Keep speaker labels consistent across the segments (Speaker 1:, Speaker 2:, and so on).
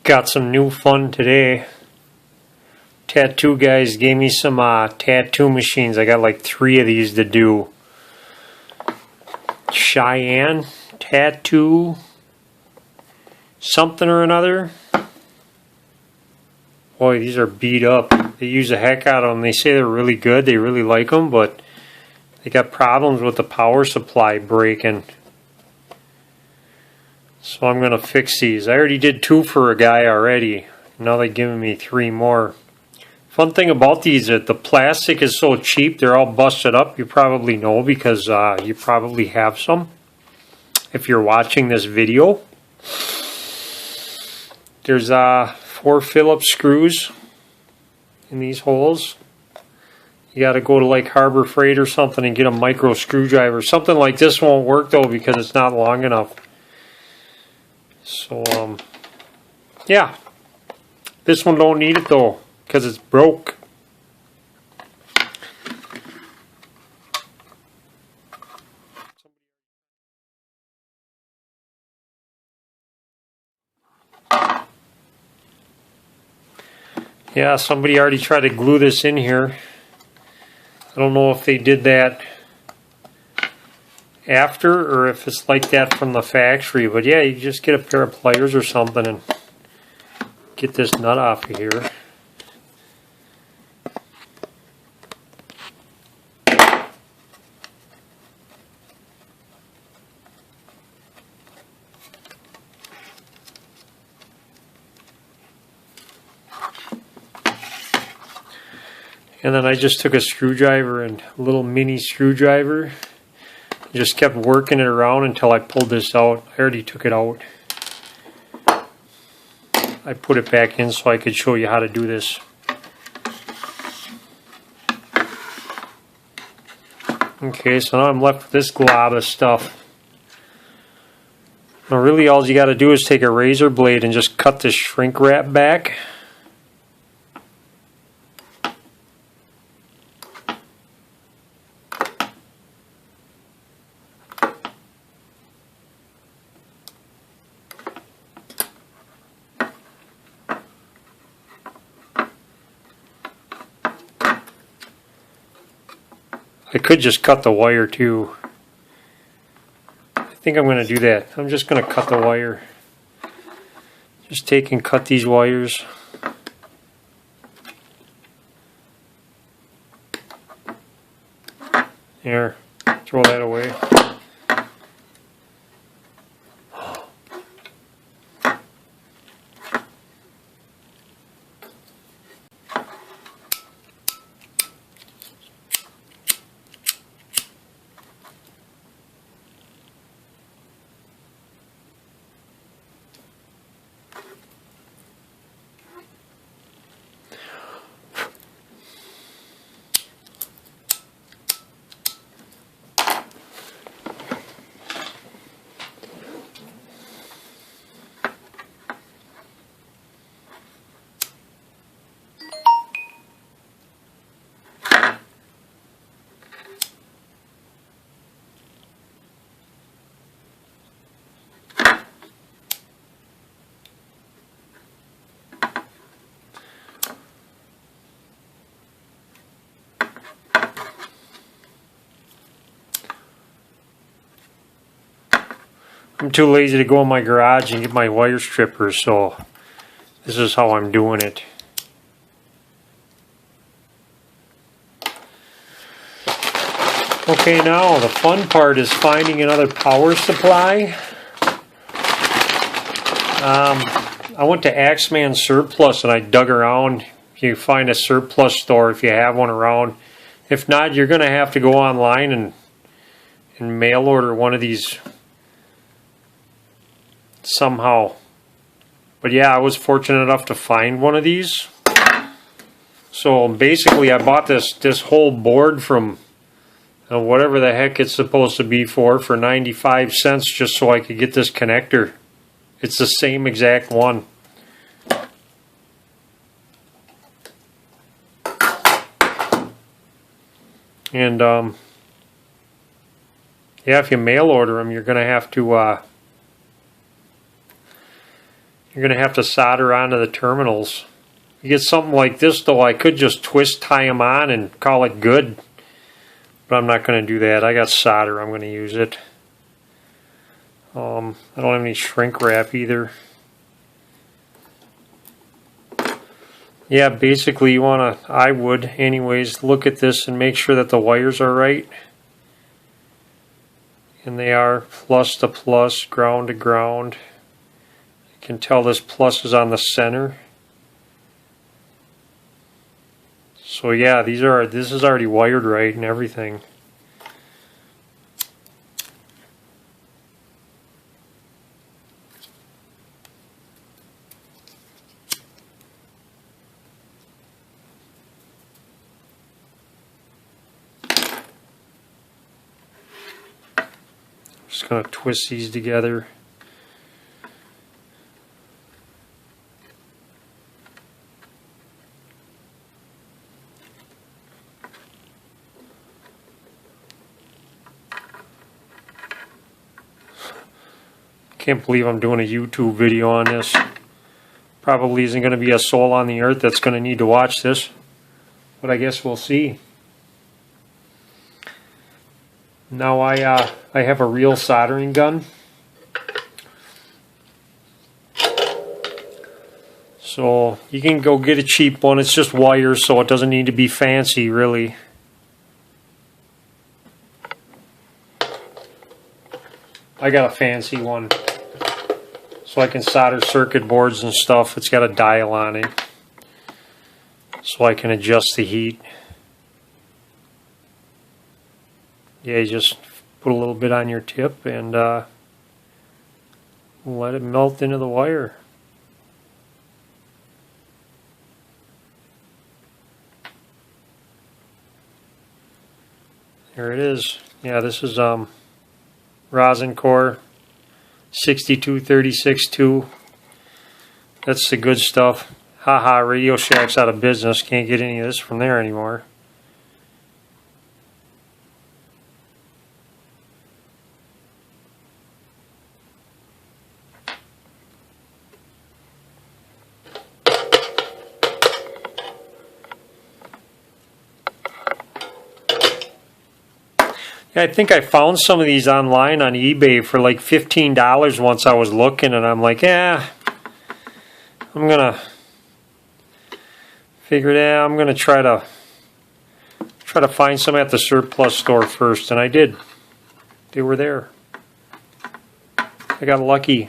Speaker 1: Got some new fun today. Tattoo guys gave me some tattoo machines. I got like 3 of these to do. Cheyenne tattoo something or another. Boy, these are beat up. They use the heck out of them. They say they're really good. They really like them, but they got problems with the power supply breaking. So I'm going to fix these. I already did 2 for a guy already. Now they're giving me 3 more. Fun thing about these is that the plastic is so cheap. They're all busted up. You probably know because you probably have some if you're watching this video. There's 4 Phillips screws in these holes. You got to go to like Harbor Freight or something and get a micro screwdriver. Something like this won't work though because it's not long enough. So yeah, this one don't need it though because it's broke. Yeah, somebody already tried to glue this in here. I don't know if they did that after or if it's like that from the factory, but yeah, you just get a pair of pliers or something and get this nut off of here. And then I just took a screwdriver and a little mini screwdriver. Just kept working it around until I pulled this out. I already took it out. I put it back in so I could show you how to do this. Okay, so now I'm left with this glob of stuff. Now really all you got to do is take a razor blade and just cut this shrink wrap back. I could just cut the wire too. I think I'm going to do that. I'm just going to cut the wire. Just take and cut these wires. There, throw that away. I'm too lazy to go in my garage and get my wire stripper, so this is how I'm doing it. Okay, now the fun part is finding another power supply. I went to Axeman Surplus and I dug around. You find a surplus store if you have one around. If not, you're going to have to go online and mail order one of these somehow. But yeah, I was fortunate enough to find one of these. So basically I bought this whole board from whatever the heck it's supposed to be for 95 cents just so I could get this connector. It's the same exact one. And yeah, if you mail order them, you're going to have to you're going to have to solder onto the terminals. You get something like this though, I could just twist tie them on and call it good. But I'm not going to do that. I got solder. I'm going to use it. I don't have any shrink wrap either. Yeah, basically you want to, I would anyways, look at this and make sure that the wires are right. And they are plus to plus, ground to ground. You can tell this plus is on the center. So yeah, this is already wired right and everything. Just going to twist these together. Can't believe I'm doing a YouTube video on this. Probably isn't going to be a soul on the earth that's going to need to watch this, but I guess we'll see. Now I have a real soldering gun. So you can go get a cheap one. It's just wires, so it doesn't need to be fancy really. I got a fancy one. So I can solder circuit boards and stuff. It's got a dial on it. So I can adjust the heat. Yeah, you just put a little bit on your tip and let it melt into the wire. There it is. Yeah, this is rosin core 6236-2. That's the good stuff. Haha, Radio Shack's out of business. Can't get any of this from there anymore. I think I found some of these online on eBay for like $15 once I was looking, and I'm like, yeah, I'm gonna figure it out. I'm gonna try to find some at the surplus store first, and I did. They were there. I got lucky.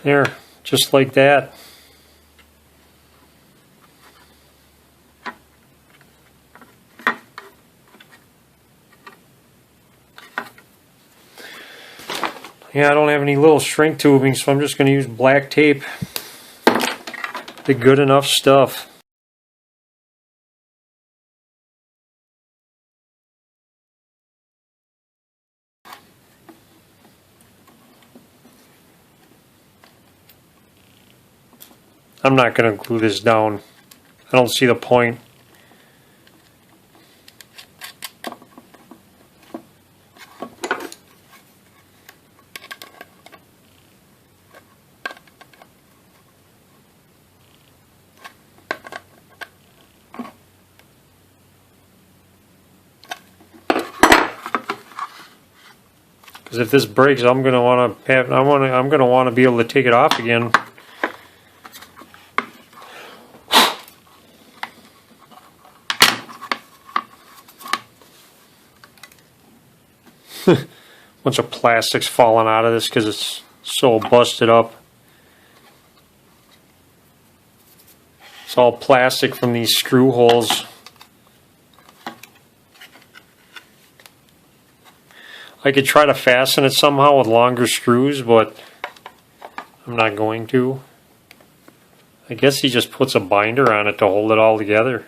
Speaker 1: There, just like that. Yeah, I don't have any little shrink tubing, so I'm just going to use black tape. The good enough stuff. I'm not going to glue this down. I don't see the point. Because if this breaks, I'm going to want to have, I'm going to want to be able to take it off again. Bunch of plastic's falling out of this because it's so busted up. It's all plastic from these screw holes. I could try to fasten it somehow with longer screws, but I'm not going to. I guess he just puts a binder on it to hold it all together.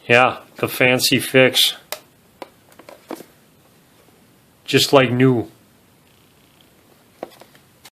Speaker 1: Yeah, the fancy fix. Just like new.